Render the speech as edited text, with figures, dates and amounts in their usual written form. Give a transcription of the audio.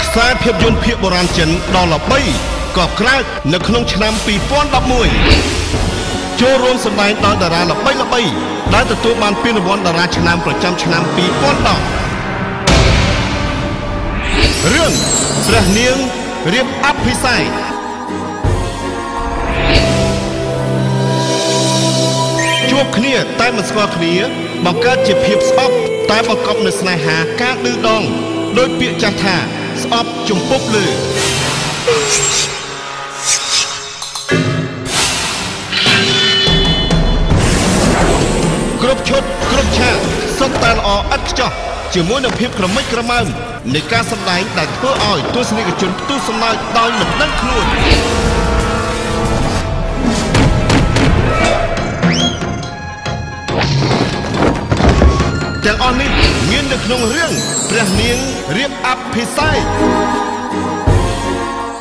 ខ្សែភាពយន្តភាគបុរាណចិនដល់ល្បីក៏ក្រើកនៅក្នុងឆ្នាំ2011ចូលរួមសម្ដែងដោយតារាល្បីៗដែលទទួលបានពានរង្វាន់តារាឆ្នាំប្រចាំឆ្នាំ2010រឿងព្រះនាងរៀបអភិសេកជួបគ្នាតែមិនស្គាល់គ្នាបង្កើតជាភាពស្អប់តែបង្កប់នូវស្នេហាការឌឺដងដោយពាក្យចាស់ថាស្អប់ជំពប់លើគ្រប់ឈុតគ្រប់ឆាកសុទ្ធតែល្អឥតខ្ចោះជាមួយនឹងភាពក្រមិចក្រមើមនៃការសម្ដែងដែលធ្វើឲ្យទស្សនិកជនផ្ទុះសំណើចដោយមិនដឹងខ្លួនទាំងអស់នេះមាននៅក្នុងរឿងព្រះនាងរៀបអភិសេក